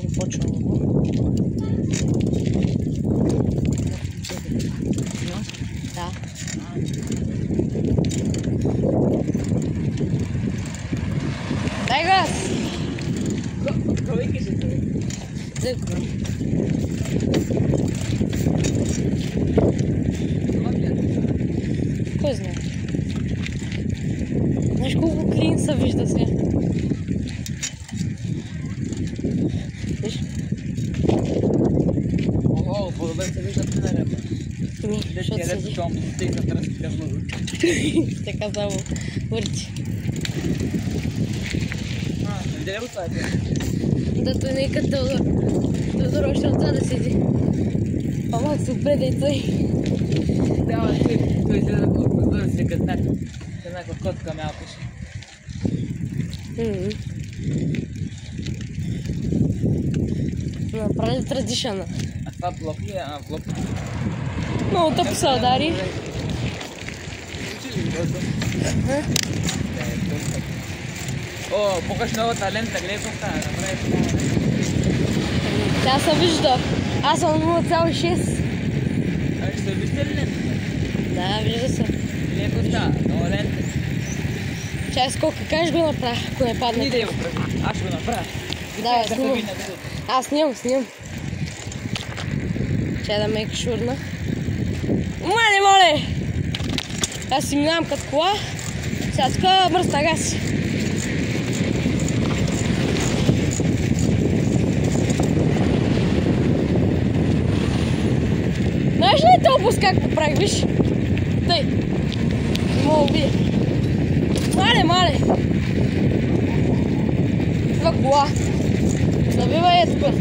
Започваме го. Да. Дай газ! Какво викаш за това? Зърква. Кой знае? Знаеш колко клин се вижда сега? Виж? Ого, по-добре се виждат на репа. Защото седи. Ще каза му. Върти. Видя ли го това? Да той нека Тодор още отзад да седи. Памак се опреда и той. Да, той седа да си като някаква котка малко ще. Направи традишана. А това блок ли е? Блок. Много тъпо се удари. О, покаж новата лента, гледай какво става, направи това. Тя се вижда. Аз съм 0,6. Ще се вижда ли лентата? Да, вижда се. Гледай какво става, нова лента. Чай сколько, кажеш го направя, ако не падне. Ни да я го прави, аз ще го направя. Да, снимам. Аз снимам. Чай да ме шурна. Мале! Аз си минавам като кола. Сега така бърз тага си. Знаеш ли този бус как го прави, виж? Тъй. Не мога убие. Мале! Това кола. Забива е тук.